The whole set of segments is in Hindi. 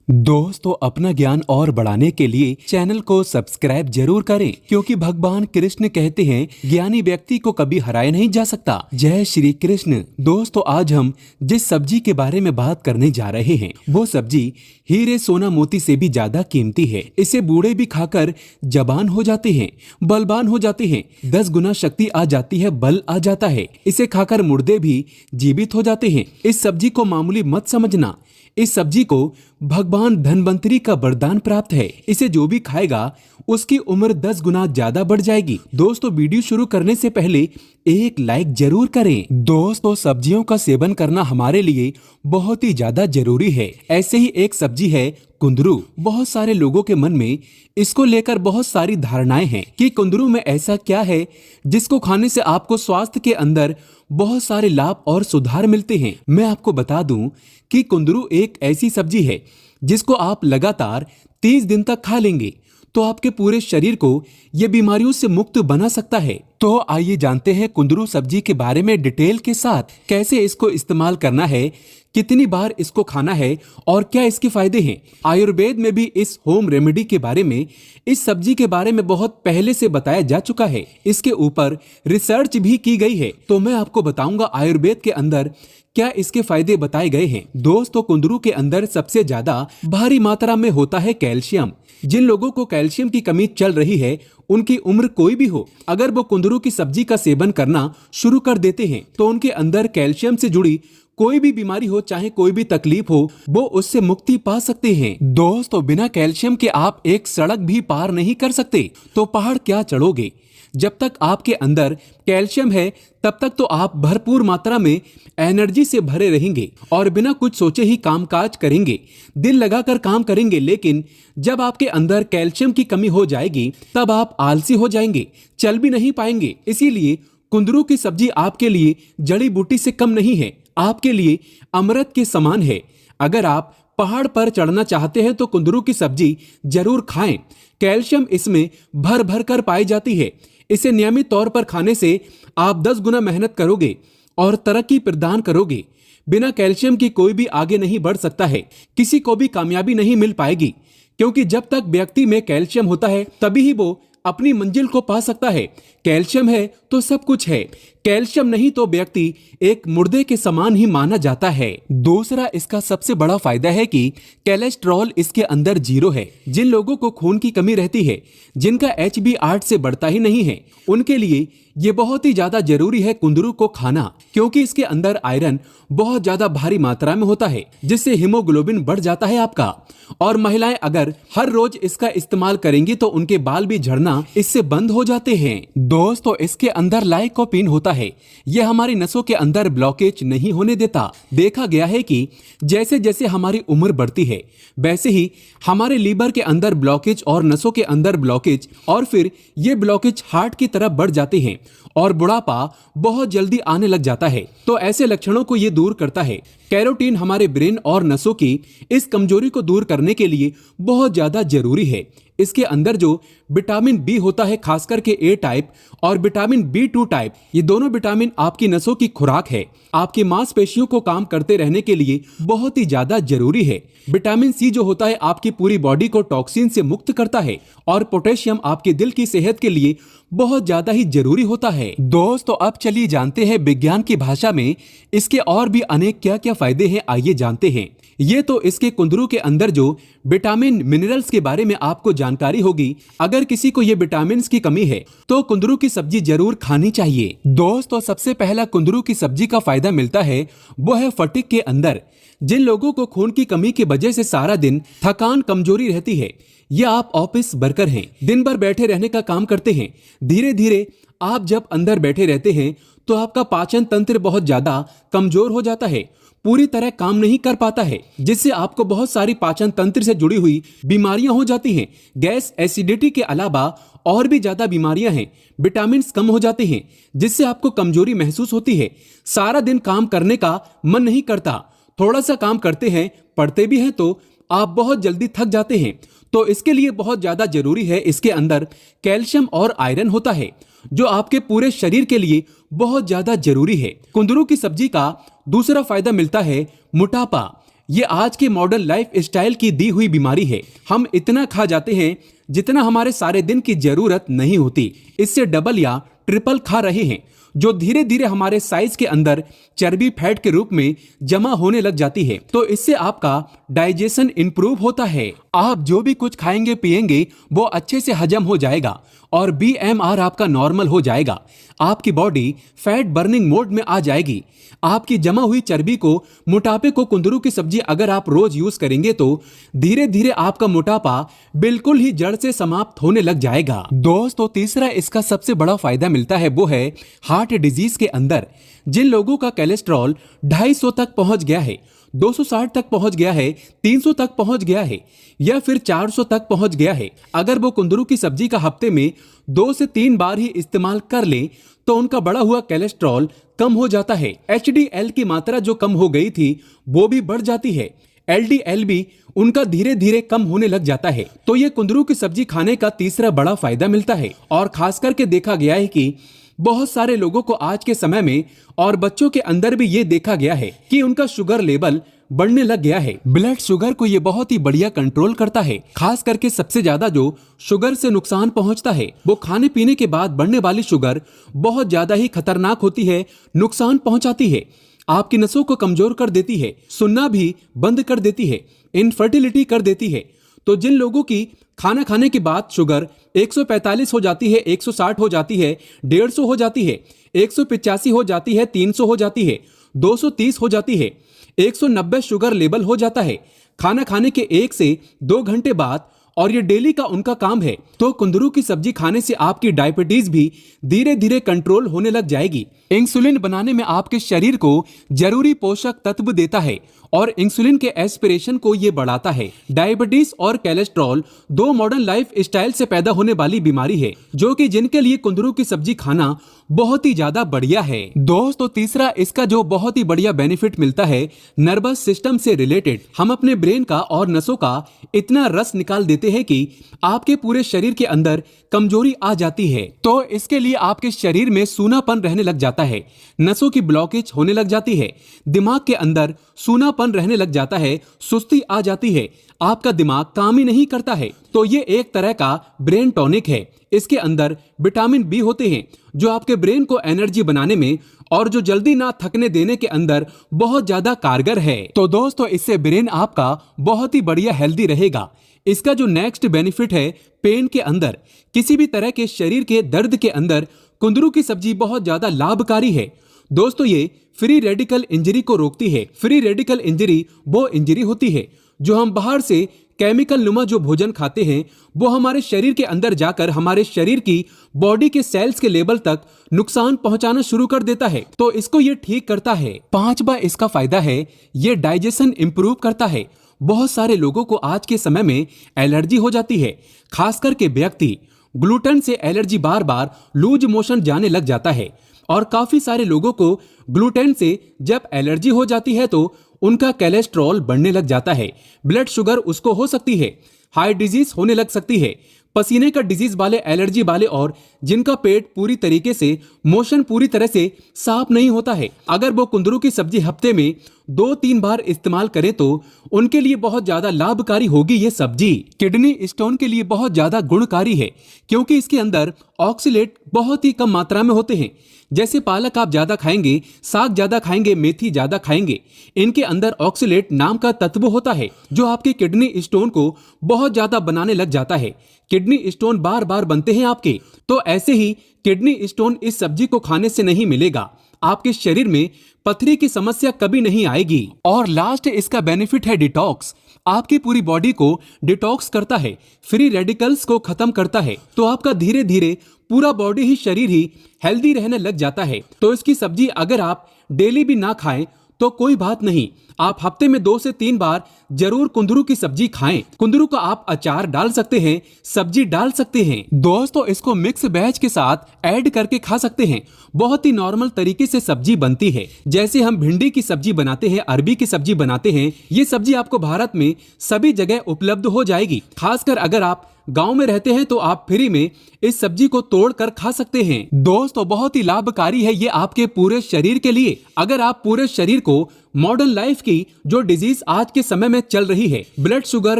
दोस्तों, अपना ज्ञान और बढ़ाने के लिए चैनल को सब्सक्राइब जरूर करें, क्योंकि भगवान कृष्ण कहते हैं ज्ञानी व्यक्ति को कभी हराया नहीं जा सकता। जय श्री कृष्ण। दोस्तों, आज हम जिस सब्जी के बारे में बात करने जा रहे हैं वो सब्जी हीरे सोना मोती से भी ज्यादा कीमती है। इसे बूढ़े भी खाकर जवान हो जाते हैं, बलवान हो जाते हैं, 10 गुना शक्ति आ जाती है, बल आ जाता है। इसे खाकर मुर्दे भी जीवित हो जाते हैं। इस सब्जी को मामूली मत समझना। इस सब्जी को भगवान धन्वंतरी का वरदान प्राप्त है। इसे जो भी खाएगा उसकी उम्र 10 गुना ज्यादा बढ़ जाएगी। दोस्तों, वीडियो शुरू करने से पहले एक लाइक जरूर करें। दोस्तों, सब्जियों का सेवन करना हमारे लिए बहुत ही ज्यादा जरूरी है। ऐसे ही एक सब्जी है कुंदरू। बहुत सारे लोगों के मन में इसको लेकर बहुत सारी धारणाएं हैं कि कुंदरू में ऐसा क्या है जिसको खाने से आपको स्वास्थ्य के अंदर बहुत सारे लाभ और सुधार मिलते हैं। मैं आपको बता दूं कि कुंदरू एक ऐसी सब्जी है जिसको आप लगातार 30 दिन तक खा लेंगे तो आपके पूरे शरीर को ये बीमारियों से मुक्त बना सकता है। तो आइए जानते हैं कुंदरू सब्जी के बारे में डिटेल के साथ। कैसे इसको इस्तेमाल करना है, कितनी बार इसको खाना है और क्या इसके फायदे हैं। आयुर्वेद में भी इस होम रेमेडी के बारे में, इस सब्जी के बारे में बहुत पहले से बताया जा चुका है। इसके ऊपर रिसर्च भी की गई है। तो मैं आपको बताऊंगा आयुर्वेद के अंदर क्या इसके फायदे बताए गए हैं। दोस्तों, कुंदरू के अंदर सबसे ज्यादा भारी मात्रा में होता है कैल्शियम। जिन लोगों को कैल्शियम की कमी चल रही है, उनकी उम्र कोई भी हो, अगर वो कुंदरू की सब्जी का सेवन करना शुरू कर देते हैं तो उनके अंदर कैल्शियम से जुड़ी कोई भी बीमारी हो, चाहे कोई भी तकलीफ हो, वो उससे मुक्ति पा सकते हैं। दोस्तों, बिना कैल्शियम के आप एक सड़क भी पार नहीं कर सकते, तो पहाड़ क्या चढ़ोगे। जब तक आपके अंदर कैल्शियम है तब तक तो आप भरपूर मात्रा में एनर्जी से भरे रहेंगे और बिना कुछ सोचे ही कामकाज करेंगे, दिल लगाकर काम करेंगे। लेकिन जब आपके अंदर कैल्शियम की कमी हो जाएगी तब आप आलसी हो जाएंगे, चल भी नहीं पाएंगे। इसीलिए कुंदरू की सब्जी आपके लिए जड़ी बूटी से कम नहीं है, आपके लिए अमृत के समान है। अगर आप पहाड़ पर चढ़ना चाहते हैं तो कुंदरू की सब्जी जरूर खाएं। कैल्शियम इसमें भर भर कर पाई जाती है। इसे नियमित तौर पर खाने से आप 10 गुना मेहनत करोगे और तरक्की प्रदान करोगे। बिना कैल्शियम की कोई भी आगे नहीं बढ़ सकता है, किसी को भी कामयाबी नहीं मिल पाएगी, क्योंकि जब तक व्यक्ति में कैल्शियम होता है तभी ही वो अपनी मंजिल को पा सकता है। कैल्शियम है तो सब कुछ है, कैल्शियम नहीं तो व्यक्ति एक मुर्दे के समान ही माना जाता है। दूसरा, इसका सबसे बड़ा फायदा है कि कोलेस्ट्रॉल इसके अंदर 0 है। जिन लोगों को खून की कमी रहती है, जिनका HB 8 से बढ़ता ही नहीं है, उनके लिए ये बहुत ही ज्यादा जरूरी है कुंदरू को खाना, क्योंकि इसके अंदर आयरन बहुत ज्यादा भारी मात्रा में होता है, जिससे हीमोग्लोबिन बढ़ जाता है आपका। और महिलाएं अगर हर रोज इसका इस्तेमाल करेंगी तो उनके बाल भी झड़ना इससे बंद हो जाते हैं। दोस्तों, इसके अंदर लाइकोपीन होता है। यह हमारी नसों के अंदर ब्लॉकेज नहीं होने देता। देखा गया है कि जैसे जैसे हमारी उम्र बढ़ती है वैसे ही हमारे लीवर के अंदर ब्लॉकेज और नसों के अंदर ब्लॉकेज, और फिर ये ब्लॉकेज हार्ट की तरफ बढ़ जाते हैं और बुढ़ापा बहुत जल्दी आने लग जाता है। तो ऐसे लक्षणों को ये दूर करता है। कैरोटीन हमारे ब्रेन और नसों की इस कमजोरी को दूर करने के लिए बहुत ज्यादा जरूरी है। इसके अंदर जो विटामिन बी होता है, खास करके ए टाइप और विटामिन B2 टाइप, ये दोनों विटामिन आपकी नसों की खुराक है, आपकी मांसपेशियों को काम करते रहने के लिए बहुत ही ज्यादा जरूरी है। विटामिन सी जो होता है आपकी पूरी बॉडी को टॉक्सिन से मुक्त करता है, और पोटेशियम आपके दिल की सेहत के लिए बहुत ज्यादा ही जरूरी होता है। दोस्तों, अब चलिए जानते हैं विज्ञान की भाषा में इसके और भी अनेक क्या क्या फायदे हैं। आइए जानते हैं। ये तो इसके कुंदरू के अंदर जो विटामिन मिनरल्स के बारे में आपको जानकारी होगी। अगर किसी को ये विटामिन की कमी है तो कुंदरू की सब्जी जरूर खानी चाहिए। दोस्तों, सबसे पहला कुंदरू की सब्जी का फायदा मिलता है वो है फटीग के अंदर। जिन लोगों को खून की कमी की वजह से सारा दिन थकान कमजोरी रहती है, या आप ऑफिस वर्कर हैं, दिन भर बैठे रहने का काम करते हैं, धीरे धीरे आप जब अंदर बैठे रहते हैं तो आपका पाचन तंत्र बहुत ज्यादा कमजोर हो जाता है, पूरी तरह काम नहीं कर पाता है, जिससे आपको बहुत सारी पाचन तंत्र से जुड़ी हुई बीमारियां हो जाती हैं। गैस, एसिडिटी के अलावा और भी ज्यादा बीमारियां हैं। विटामिन कम हो जाते हैं, जिससे आपको कमजोरी महसूस होती है। सारा दिन काम करने का मन नहीं करता, थोड़ा सा काम करते हैं, पढ़ते भी हैं तो आप बहुत जल्दी थक जाते हैं। तो इसके लिए बहुत ज्यादा जरूरी है, इसके अंदर कैल्शियम और आयरन होता है, जो आपके पूरे शरीर के लिए बहुत ज्यादा जरूरी है। कुंदरू की सब्जी का दूसरा फायदा मिलता है मोटापा। ये आज के मॉडर्न लाइफ स्टाइल की दी हुई बीमारी है। हम इतना खा जाते हैं जितना हमारे सारे दिन की जरूरत नहीं होती, इससे डबल या ट्रिपल खा रहे हैं, जो धीरे धीरे हमारे साइज के अंदर चर्बी फैट के रूप में जमा होने लग जाती है। तो इससे आपका डाइजेशन इंप्रूव होता है। आप जो भी कुछ खाएंगे पिएंगे वो अच्छे से हजम हो जाएगा और BMR आपका नॉर्मल हो जाएगा। आपकी बॉडी फैट बर्निंग मोड में आ जाएगी। आपकी जमा हुई चर्बी को, मोटापे को कुंदरू की सब्जी अगर आप रोज यूज करेंगे तो धीरे धीरे आपका मोटापा बिल्कुल ही जड़ से समाप्त होने लग जाएगा। दोस्तों, तीसरा इसका सबसे बड़ा फायदा मिलता है वो है हार्ट डिजीज के अंदर। जिन लोगों का कोलेस्ट्रॉल 250 तक पहुंच गया है, 260 तक पहुंच गया है, 300 तक पहुंच गया है या फिर 400 तक पहुंच गया है, अगर वो कुंदरू की सब्जी का हफ्ते में 2 से 3 बार ही इस्तेमाल कर ले तो उनका बढ़ा हुआ कोलेस्ट्रॉल कम हो जाता है। HDL की मात्रा जो कम हो गई थी वो भी बढ़ जाती है। LDL भी उनका धीरे धीरे कम होने लग जाता है। तो ये कुंदरू की सब्जी खाने का तीसरा बड़ा फायदा मिलता है। और खास करके देखा गया है कि बहुत सारे लोगों को आज के समय में और बच्चों के अंदर भी ये देखा गया है कि उनका शुगर लेवल बढ़ने लग गया है। ब्लड शुगर को ये बहुत ही बढ़िया कंट्रोल करता है। खास करके सबसे ज्यादा जो शुगर से नुकसान पहुंचता है वो खाने पीने के बाद बढ़ने वाली शुगर बहुत ज्यादा ही खतरनाक होती है, नुकसान पहुंचाती है, आपकी नसों को कमजोर कर देती है, सुनना भी बंद कर देती है, इनफर्टिलिटी कर देती है। तो जिन लोगों की खाना खाने के बाद शुगर 145 हो जाती है, 160 हो जाती है, 150 हो जाती है, 185 हो जाती है, 300 हो जाती है, 230 हो जाती है, 190 शुगर लेवल हो जाता है खाना खाने के 1 से 2 घंटे बाद, और ये डेली का उनका काम है, तो कुंदरू की सब्जी खाने से आपकी डायबिटीज भी धीरे धीरे कंट्रोल होने लग जाएगी। इंसुलिन बनाने में आपके शरीर को जरूरी पोषक तत्व देता है और इंसुलिन के एस्पिरेशन को ये बढ़ाता है। डायबिटीज और कोलेस्ट्रॉल 2 मॉडर्न लाइफ स्टाइल से पैदा होने वाली बीमारी है, जो कि जिनके लिए कुंदरू की सब्जी खाना बहुत ही ज्यादा बढ़िया है। दोस्तों, तीसरा इसका जो बहुत ही बढ़िया बेनिफिट मिलता है नर्वस सिस्टम से रिलेटेड। हम अपने ब्रेन का और नसों का इतना रस निकाल देते हैं कि आपके पूरे शरीर के अंदर कमजोरी आ जाती है। तो इसके लिए आपके शरीर में सूनापन रहने लग जाता है, नसों की ब्लॉकेज होने लग जाती है, दिमाग के अंदर सूनापन रहने लग जाता है, सुस्ती आ जाती है, आपका दिमाग काम ही नहीं करता है। तो ये एक तरह का ब्रेन टॉनिक है। इसके अंदर विटामिन B होते हैं जो आपके ब्रेन को एनर्जी बनाने में और जो जल्दी ना थकने देने के अंदर बहुत ज्यादा कारगर है। तो दोस्तों, इससे ब्रेन आपका बहुत ही बढ़िया हेल्दी रहेगा। इसका जो नेक्स्ट बेनिफिट है पेन के अंदर, किसी भी तरह के शरीर के दर्द के अंदर कुंदरू की सब्जी बहुत ज्यादा लाभकारी है। दोस्तों, ये फ्री रेडिकल इंजरी को रोकती है। फ्री रेडिकल इंजरी वो इंजरी होती है जो हम बाहर से केमिकल नुमा जो भोजन खाते हैं वो हमारे शरीर के अंदर जाकर हमारे शरीर की बॉडी के सेल्स के लेवल तक नुकसान पहुंचाना शुरू कर देता है। तो इसको ये ठीक करता है। 5वां इसका फायदा है ये डाइजेशन इंप्रूव करता है। बहुत सारे लोगों को आज के समय में एलर्जी हो जाती है, खास करके व्यक्ति ग्लूटेन से एलर्जी बार बार लूज मोशन जाने लग जाता है। और काफी सारे लोगों को ग्लूटेन से जब एलर्जी हो जाती है तो उनका कोलेस्ट्रॉल बढ़ने लग जाता है, ब्लड शुगर उसको हो सकती है, हार्ट डिजीज होने लग सकती है, पसीने का डिजीज वाले, एलर्जी वाले और जिनका पेट पूरी तरीके से मोशन पूरी तरह से साफ नहीं होता है, अगर वो कुंदरू की सब्जी हफ्ते में 2-3 बार इस्तेमाल करें तो उनके लिए बहुत ज्यादा लाभकारी होगी ये सब्जी। किडनी स्टोन के लिए बहुत ज्यादा गुणकारी है क्योंकि इसके अंदर ऑक्सीलेट बहुत ही कम मात्रा में होते हैं। जैसे पालक आप ज्यादा खाएंगे, साग ज्यादा खाएंगे, मेथी ज्यादा खाएंगे, इनके अंदर ऑक्सीलेट नाम का तत्व होता है जो आपके किडनी स्टोन को बहुत ज्यादा बनाने लग जाता है। किडनी स्टोन बार बार बनते हैं आपके, तो ऐसे ही किडनी स्टोन इस सब्जी को खाने से नहीं मिलेगा। आपके शरीर में पथरी की समस्या कभी नहीं आएगी। और लास्ट इसका बेनिफिट है डिटॉक्स। आपकी पूरी बॉडी को डिटॉक्स करता है, फ्री रेडिकल्स को खत्म करता है, तो आपका धीरे धीरे पूरा बॉडी ही, शरीर ही हेल्दी रहने लग जाता है। तो इसकी सब्जी अगर आप डेली भी ना खाएं तो कोई बात नहीं, आप हफ्ते में 2 से 3 बार जरूर कुंदरू की सब्जी खाएं। कुंदरू का आप अचार डाल सकते हैं, सब्जी डाल सकते हैं। दोस्तों, इसको मिक्स वेज के साथ ऐड करके खा सकते हैं। बहुत ही नॉर्मल तरीके से सब्जी बनती है, जैसे हम भिंडी की सब्जी बनाते हैं, अरबी की सब्जी बनाते हैं। ये सब्जी आपको भारत में सभी जगह उपलब्ध हो जाएगी। खासकर अगर आप गांव में रहते हैं तो आप फ्री में इस सब्जी को तोड़कर खा सकते हैं। दोस्तों, बहुत ही लाभकारी है ये आपके पूरे शरीर के लिए। अगर आप पूरे शरीर को मॉडर्न लाइफ की जो डिजीज आज के समय में चल रही है, ब्लड शुगर,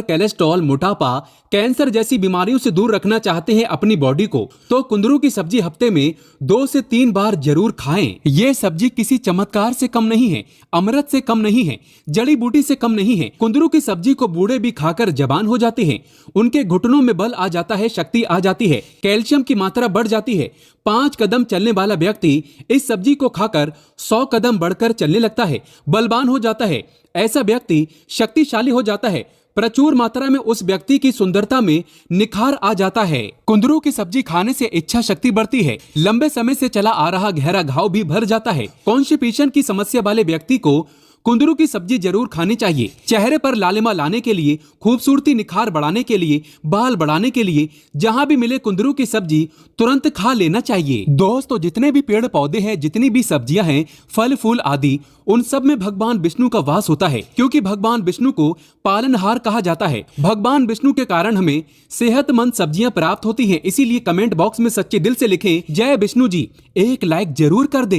कोलेस्ट्रॉल, मोटापा, कैंसर जैसी बीमारियों से दूर रखना चाहते हैं अपनी बॉडी को, तो कुंदरू की सब्जी हफ्ते में 2 से 3 बार जरूर खाएं। ये सब्जी किसी चमत्कार से कम नहीं है, अमृत से कम नहीं है, जड़ी बूटी से कम नहीं है। कुंदरू की सब्जी को बूढ़े भी खाकर जवान हो जाते हैं, उनके घुटनों में बल आ जाता है, शक्ति आ जाती है, कैल्शियम की मात्रा बढ़ जाती है। 5 कदम चलने वाला व्यक्ति इस सब्जी को खाकर 100 कदम बढ़कर चलने लगता है, बलवान हो जाता है। ऐसा व्यक्ति शक्तिशाली हो जाता है। प्रचुर मात्रा में उस व्यक्ति की सुंदरता में निखार आ जाता है। कुंदरू की सब्जी खाने से इच्छा शक्ति बढ़ती है, लंबे समय से चला आ रहा गहरा घाव भी भर जाता है। कॉन्स्टिपेशन की समस्या वाले व्यक्ति को कुंदरू की सब्जी जरूर खानी चाहिए। चेहरे पर लालिमा लाने के लिए, खूबसूरती निखार बढ़ाने के लिए, बाल बढ़ाने के लिए जहां भी मिले कुंदरू की सब्जी तुरंत खा लेना चाहिए। दोस्तों, जितने भी पेड़ पौधे हैं, जितनी भी सब्जियां हैं, फल फूल आदि, उन सब में भगवान विष्णु का वास होता है, क्योंकि भगवान विष्णु को पालनहार कहा जाता है। भगवान विष्णु के कारण हमें सेहतमंद सब्जियां प्राप्त होती हैं। इसीलिए कमेंट बॉक्स में सच्चे दिल से लिखें जय विष्णु जी, एक लाइक जरूर कर दें।